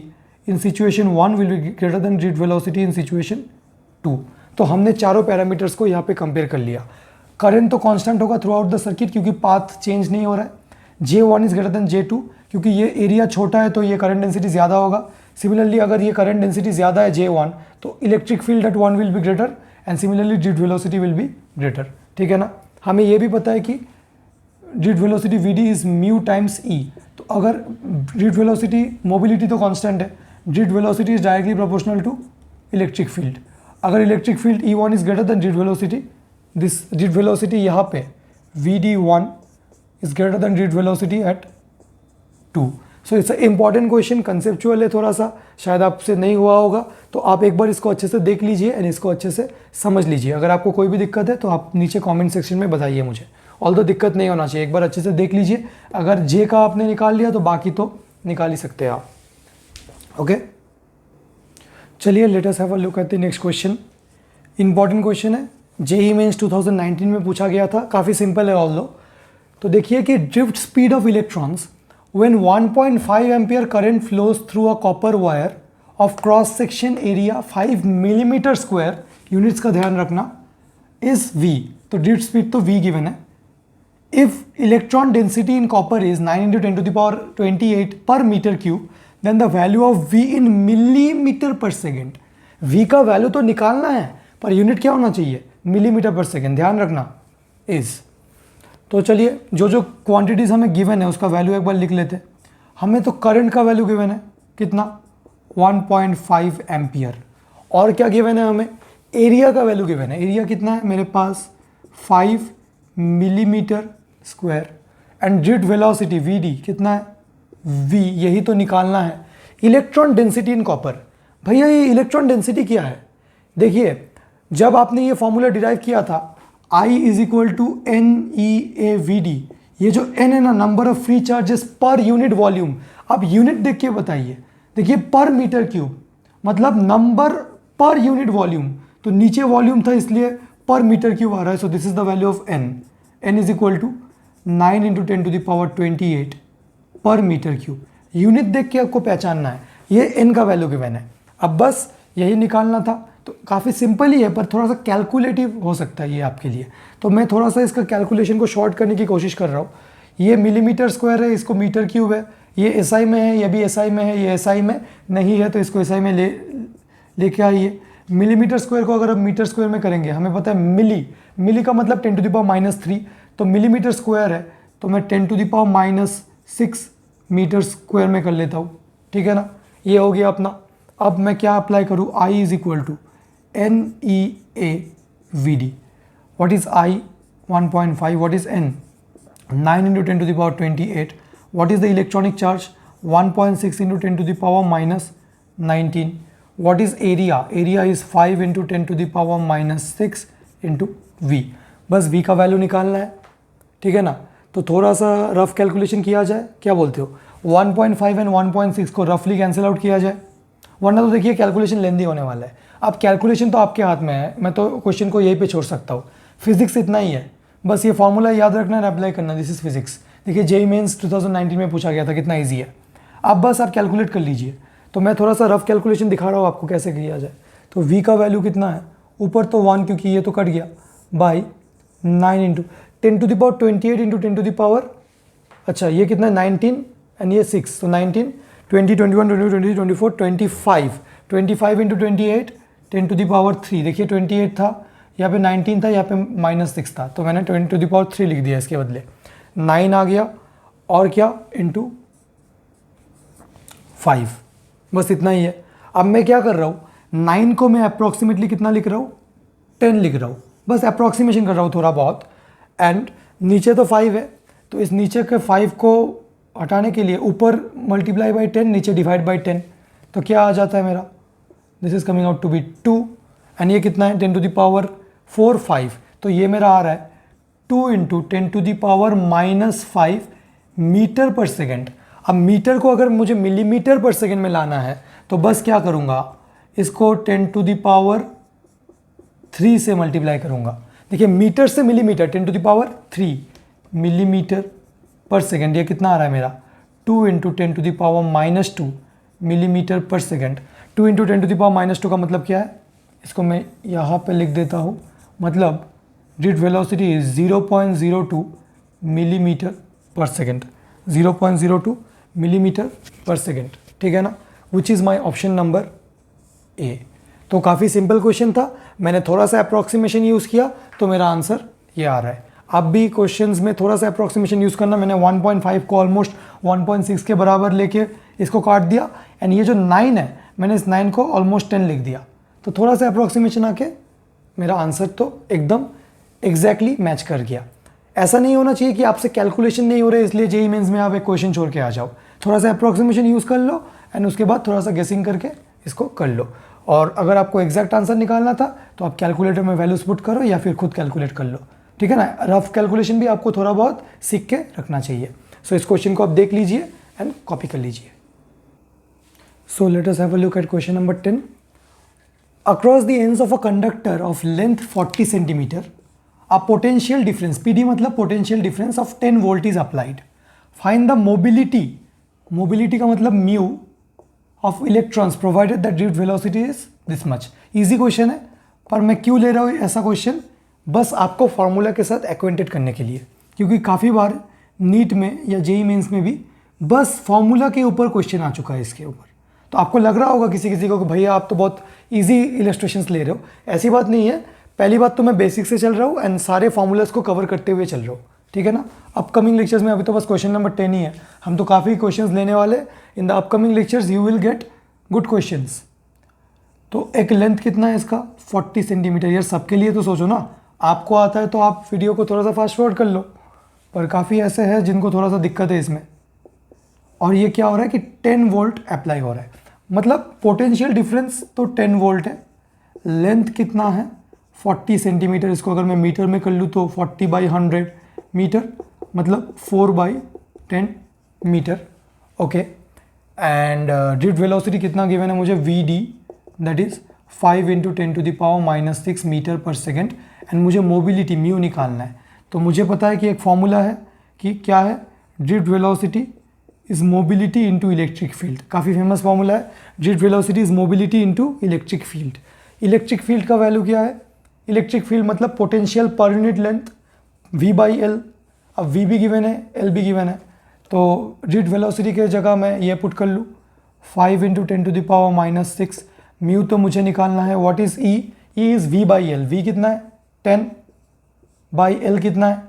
Speaker 1: in situation 1 will be greater than drift velocity in situation 2. तो हमने चारों parameters को यहाँ पे compare कर लिया। करंट तो कांस्टेंट होगा थ्रू आउट द सर्किट क्योंकि पाथ चेंज नहीं हो रहा है। J1 is greater then J2 क्योंकि ये एरिया छोटा है तो ये करंट डेंसिटी ज़्यादा होगा। सिमिलरली अगर ये करंट डेंसिटी ज़्यादा है J1 तो electric field at 1 will be greater and similarly drift velocity will be greater. ठीक है ना। हमें ये भी पता है कि drift velocity VD is mu times E, तो अगर ड्रिफ्ट वेलोसिटी, मोबिलिटी तो कांस्टेंट है, drift velocity is directly proportional to electric field. अगर electric field E1 is greater then drift velocity, this drift velocity यहाँ पे VD1 is greater than drift velocity at 2. So it's an important question, conceptual है थोड़ा सा, शायद आपसे नहीं हुआ होगा, तो आप एक बार इसको अच्छे से देख लीजिए एंड इसको अच्छे से समझ लीजिए। अगर आपको कोई भी दिक्कत है तो आप नीचे कमेंट सेक्शन में बताइए मुझे। ऑल्दो दिक्कत नहीं होना चाहिए, एक बार अच्छे से देख लीजिए। अगर J का आपने निकाल लिया तो बाकी तो निकाल ही सकते हैं आप। ओके, चलिए let us have a look at the next question. Important question है, JEE मेंस 2019 में पूछा गया था, काफ़ी सिंपल है ऑल्दो। तो देखिए कि drift speed of electrons when 1.5 ampere current flows through a copper wire of cross section area 5 millimetre square, units का ध्यान रखना, इज V। तो ड्रिफ्ट स्पीड तो V गिवन है। If electron density in copper is 9 × 10⁻28 per metre cube, then the value of V in millimetre per second. V का value तो निकालना है पर यूनिट क्या होना चाहिए? मिलीमीटर पर सेकेंड, ध्यान रखना इज। तो चलिए जो जो क्वांटिटीज हमें गिवन है उसका वैल्यू एक बार लिख लेते हैं। हमें तो करंट का वैल्यू गिवन है कितना? 1.5 एम्पियर। और क्या गिवन है हमें? एरिया का वैल्यू गिवन है। एरिया कितना है मेरे पास? 5 millimetre square. And drift velocity VD कितना है? V, यही तो निकालना है। इलेक्ट्रॉन डेंसिटी इन कॉपर, भैया ये इलेक्ट्रॉन डेंसिटी क्या है? देखिए जब आपने ये फॉर्मूला डिराइव किया था I is equal to NEAVD, ये जो N है ना, number of free charges per unit volume. आप यूनिट देख के बताइए। देखिए पर मीटर क्यूब मतलब नंबर पर यूनिट वॉल्यूम, तो नीचे वॉल्यूम था इसलिए पर मीटर क्यूब आ रहा है। So this is the value of N is equal to 9 × 10⁻28 per metre cube. Unit देख के आपको पहचानना है, ये N का वैल्यू गिवन है। अब बस यही निकालना था, तो काफ़ी सिंपल ही है पर थोड़ा सा कैलकुलेटिव हो सकता है ये आपके लिए। तो मैं थोड़ा सा इसका कैलकुलेशन को शॉर्ट करने की कोशिश कर रहा हूँ। ये मिलीमीटर स्क्वायर है, इसको मीटर क्यूब है, ये SI में है, ये भी SI में है, ये SI में नहीं है तो इसको SI में लेके आइए। मिलीमीटर स्क्वायर को अगर हम मीटर स्क्वायर में करेंगे, हमें पता है मिली का मतलब 10⁻³ तो मिलीमीटर स्क्वायर है तो मैं 10⁻⁶ मीटर स्क्वायर में कर लेता हूँ। ठीक है ना, ये हो गया अपना। अब मैं क्या अप्लाई करूँ? I is equal to NEAVD। What is I? 1.5। What is N? 9 × 10⁻28। What is the electronic charge? 1.6 × 10⁻19। What is area? Area is 5 × 10⁻6 × V। बस V का वैल्यू निकालना है। ठीक है ना, तो थोड़ा सा रफ कैलकुलेशन किया जाए, क्या बोलते हो? 1.5 एंड 1.6 को रफली कैंसिल आउट किया जाए, वरना तो देखिए कैलकुलेशन लेंदी होने वाला है। अब कैलकुलेशन तो आपके हाथ में है, मैं तो क्वेश्चन को यहीं पे छोड़ सकता हूँ। फिजिक्स इतना ही है, बस ये फॉर्मूला याद रखना है, अप्लाई करना। This is physics. देखिए JEE मेंस 2019 में पूछा गया था, कितना ईजी है। अब बस आप कैलकुलेट कर लीजिए। तो मैं थोड़ा सा रफ कैलकुलेशन दिखा रहा हूँ आपको कैसे किया जाए। तो V का वैल्यू कितना है? ऊपर तो 1 क्योंकि ये तो कट गया, बाई 9 × 10⁻28 × 10⁻, अच्छा ये कितना है? 19 एंड ये 6, तो 19, 20, 21, 22, 23, 24, 25 × 28 10⁻3, देखिए 28 था, यहाँ पे 19 था, यहाँ पे -6 था, तो मैंने 10⁻3 लिख दिया इसके बदले। 9 आ गया और क्या इंटू 5, बस इतना ही है। अब मैं क्या कर रहा हूँ, 9 को मैं अप्रॉक्सीमेटली कितना लिख रहा हूँ, 10 लिख रहा हूँ, बस अप्रॉक्सीमेशन कर रहा हूँ थोड़ा बहुत। एंड नीचे तो 5 है, तो इस नीचे के 5 को हटाने के लिए ऊपर मल्टीप्लाई बाई 10, नीचे डिवाइड बाई 10, तो क्या आ जाता है मेरा, this is coming out to be 2। And ये कितना है, 10⁻4 5, तो ये मेरा आ रहा है 2 इंटू 10⁻⁻5 मीटर पर सेकेंड। अब मीटर को अगर मुझे मिलीमीटर पर सेकेंड में लाना है तो बस क्या करूँगा, इसको 10⁻3 से मल्टीप्लाई करूँगा। देखिए मीटर से मिलीमीटर, 10⁻3 मिलीमीटर पर सेकेंड, ये कितना आ रहा है मेरा, 2 into 10⁻⁻2 millimetre per second. 2 into 10⁻⁻2 का मतलब क्या है, इसको मैं यहाँ पे लिख देता हूँ, मतलब jet velocity is 0.02 millimetre per second, 0.02 millimetre per second, ठीक है ना, विच is my option number A. तो काफ़ी सिंपल क्वेश्चन था, मैंने थोड़ा सा अप्रॉक्सीमेशन यूज़ किया तो मेरा आंसर ये आ रहा है। आप भी क्वेश्चंस में थोड़ा सा अप्रॉक्सीमेशन यूज़ करना। मैंने 1.5 को ऑलमोस्ट 1.6 के बराबर लेके इसको काट दिया, एंड ये जो 9 है मैंने इस 9 को ऑलमोस्ट 10 लिख दिया, तो थोड़ा सा अप्रॉक्सीमेशन आके मेरा आंसर तो एकदम एग्जैक्टली मैच कर गया। ऐसा नहीं होना चाहिए कि आपसे कैलकुलेशन नहीं हो रहा है इसलिए जेईई मेंस में आप एक क्वेश्चन छोड़ के आ जाओ। थोड़ा सा अप्रॉक्सीमेशन यूज़ कर लो एंड उसके बाद थोड़ा सा गेसिंग करके इसको कर लो। और अगर आपको एग्जैक्ट आंसर निकालना था तो आप कैलकुलेटर में वैल्यूज पुट करो या फिर खुद कैलकुलेट कर लो, ठीक है ना। रफ कैलकुलेशन भी आपको थोड़ा बहुत सीख के रखना चाहिए। सो इस क्वेश्चन को आप देख लीजिए एंड कॉपी कर लीजिए। So let us have a look at question number 10। Across the ends of a conductor of length 40 centimeter, a potential difference, PD मतलब potential difference of 10 volt is applied. Find the mobility, mobility का मतलब mu of electrons provided that drift velocity is this much. Easy question है, पर मैं क्यों ले रहा हूँ ऐसा क्वेश्चन, बस आपको फॉर्मूला के साथ एक्वेंटेड करने के लिए, क्योंकि काफ़ी बार नीट में या जेईई मेंस में भी बस फॉर्मूला के ऊपर क्वेश्चन आ चुका है इसके ऊपर। तो आपको लग रहा होगा किसी किसी को कि भैया आप तो बहुत इजी इलस्ट्रेशंस ले रहे हो, ऐसी बात नहीं है। पहली बात तो मैं बेसिक से चल रहा हूँ एंड सारे फॉर्मूलाज को कवर करते हुए चल रहा हूँ, ठीक है ना। अपकमिंग लेक्चर्स में अभी तो बस क्वेश्चन नंबर 10 ही है, हम तो काफ़ी क्वेश्चंस लेने वाले। In the upcoming lectures you will get good questions. तो एक लेंथ कितना है इसका, 40 सेंटीमीटर। यार सबके लिए तो सोचो ना, आपको आता है तो आप वीडियो को थोड़ा सा फास्ट फॉरवर्ड कर लो, पर काफ़ी ऐसे हैं जिनको थोड़ा सा दिक्कत है इसमें। और ये क्या हो रहा है कि 10 वोल्ट अप्लाई हो रहा है, मतलब पोटेंशियल डिफरेंस तो 10 वोल्ट है, लेंथ कितना है 40 सेंटीमीटर। इसको अगर मैं मीटर में कर लूँ तो 40/100 मीटर, मतलब 4/10 metre, okay. And drift velocity कितना गिवन है मुझे, VD that is 5 × 10⁻⁻6 metre per second. And मुझे मोबिलिटी म्यू निकालना है, तो मुझे पता है कि एक फॉर्मूला है कि क्या है, drift velocity is mobility into electric field. काफ़ी फेमस फॉर्मूला है, drift velocity is mobility into electric field. Electric field का वैल्यू क्या है, इलेक्ट्रिक फील्ड मतलब पोटेंशियल पर यूनिट लेंथ V/L। अब V भी गिवन है, L भी गिवन है, तो ड्रिफ्ट वेलोसिटी के जगह मैं ये पुट कर लूँ 5 × 10⁻⁻6। म्यू तो मुझे निकालना है, what is E, E is V/L। V कितना है 10/L कितना है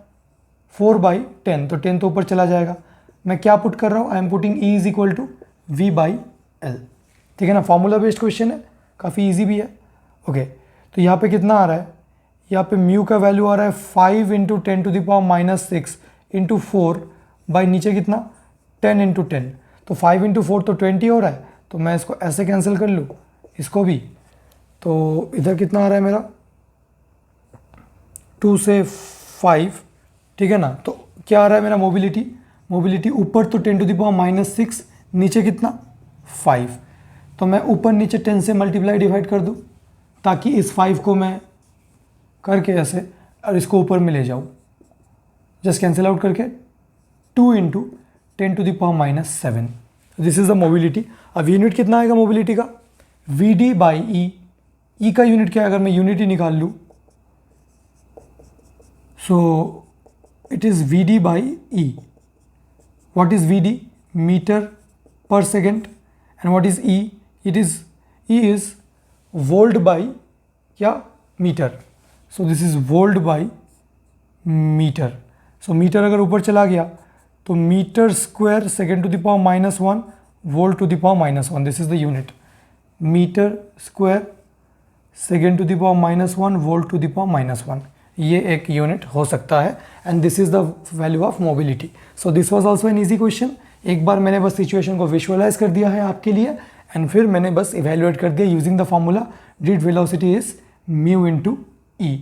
Speaker 1: 4/10, तो 10 तो ऊपर चला जाएगा। मैं क्या पुट कर रहा हूँ, I am putting E is equal to V/L, ठीक है ना। फॉर्मूला बेस्ड क्वेश्चन है, काफ़ी इजी भी है, ओके। तो यहाँ पे कितना आ रहा है, यहाँ पे म्यू का वैल्यू आ रहा है 5 × 10⁻⁻6 × 4 बाई नीचे कितना 10 × 10, तो 5 × 4 तो 20 हो रहा है, तो मैं इसको ऐसे कैंसिल कर लूँ, इसको भी। तो इधर कितना आ रहा है मेरा 2 से 5, ठीक है ना। तो क्या आ रहा है मेरा मोबिलिटी, मोबिलिटी ऊपर तो 10⁻⁻6, नीचे कितना 5, तो मैं ऊपर नीचे 10 से मल्टीप्लाई डिवाइड कर दूँ ताकि इस 5 को मैं करके ऐसे और इसको ऊपर में ले जाऊँ, जस्ट कैंसिल आउट करके 2 × 10⁻⁻7। This is the mobility. अब यूनिट कितना आएगा मोबिलिटी का, VD/E। E का यूनिट क्या है, अगर मैं यूनिट ही निकाल लूँ, सो it is VD/E। What is VD? Meter per second. And what is E? E is volt by क्या metre, so this is volt by metre. So metre अगर ऊपर चला गया तो metre square second to the power -1 volt to the power -1, this is the unit. Metre square second to the power -1 volt to the power -1, ये एक unit हो सकता है and this is the value of mobility. So this was also an easy question. एक बार मैंने बस situation को visualise कर दिया है आपके लिए एंड फिर मैंने बस इवेल्युएट कर दिया using the formula drift velocity is mu into E.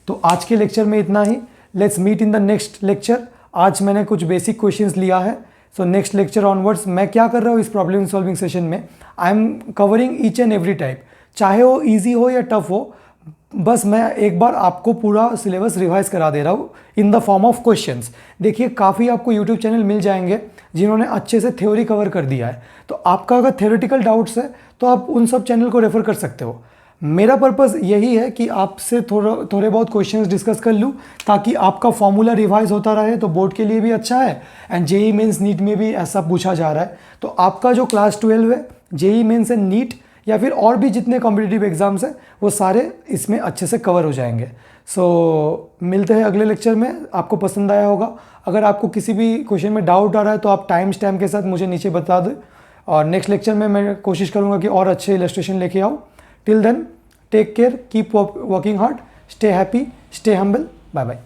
Speaker 1: तो आज के लेक्चर में इतना ही, let's meet in the next lecture. आज मैंने कुछ बेसिक क्वेश्चंस लिया है, सो नेक्स्ट लेक्चर ऑनवर्ड्स मैं क्या कर रहा हूँ इस प्रॉब्लम सॉल्विंग सेशन में, I am covering each and every type, चाहे वो ईजी हो या टफ हो, बस मैं एक बार आपको पूरा सिलेबस रिवाइज करा दे रहा हूँ in the form of questions. देखिए काफ़ी आपको यूट्यूब चैनल मिल जाएंगे जिन्होंने अच्छे से थ्योरी कवर कर दिया है, तो आपका अगर थ्योरेटिकल डाउट्स है तो आप उन सब चैनल को रेफर कर सकते हो। मेरा पर्पज़ यही है कि आपसे थोड़े बहुत क्वेश्चंस डिस्कस कर लूँ ताकि आपका फॉर्मूला रिवाइज होता रहे, तो बोर्ड के लिए भी अच्छा है एंड जेई मेंस नीट में भी ऐसा पूछा जा रहा है, तो आपका जो क्लास 12 है जेई मेंस एंड नीट या फिर और भी जितने कॉम्पिटिटिव एग्जाम्स हैं वो सारे इसमें अच्छे से कवर हो जाएंगे। सो मिलते हैं अगले लेक्चर में, आपको पसंद आया होगा। अगर आपको किसी भी क्वेश्चन में डाउट आ रहा है तो आप टाइम स्टैम्प के साथ मुझे नीचे बता दें और नेक्स्ट लेक्चर में मैं कोशिश करूँगा कि और अच्छे इलस्ट्रेशन लेके आऊँ। Till then take care, keep working hard, stay happy, stay humble, bye bye.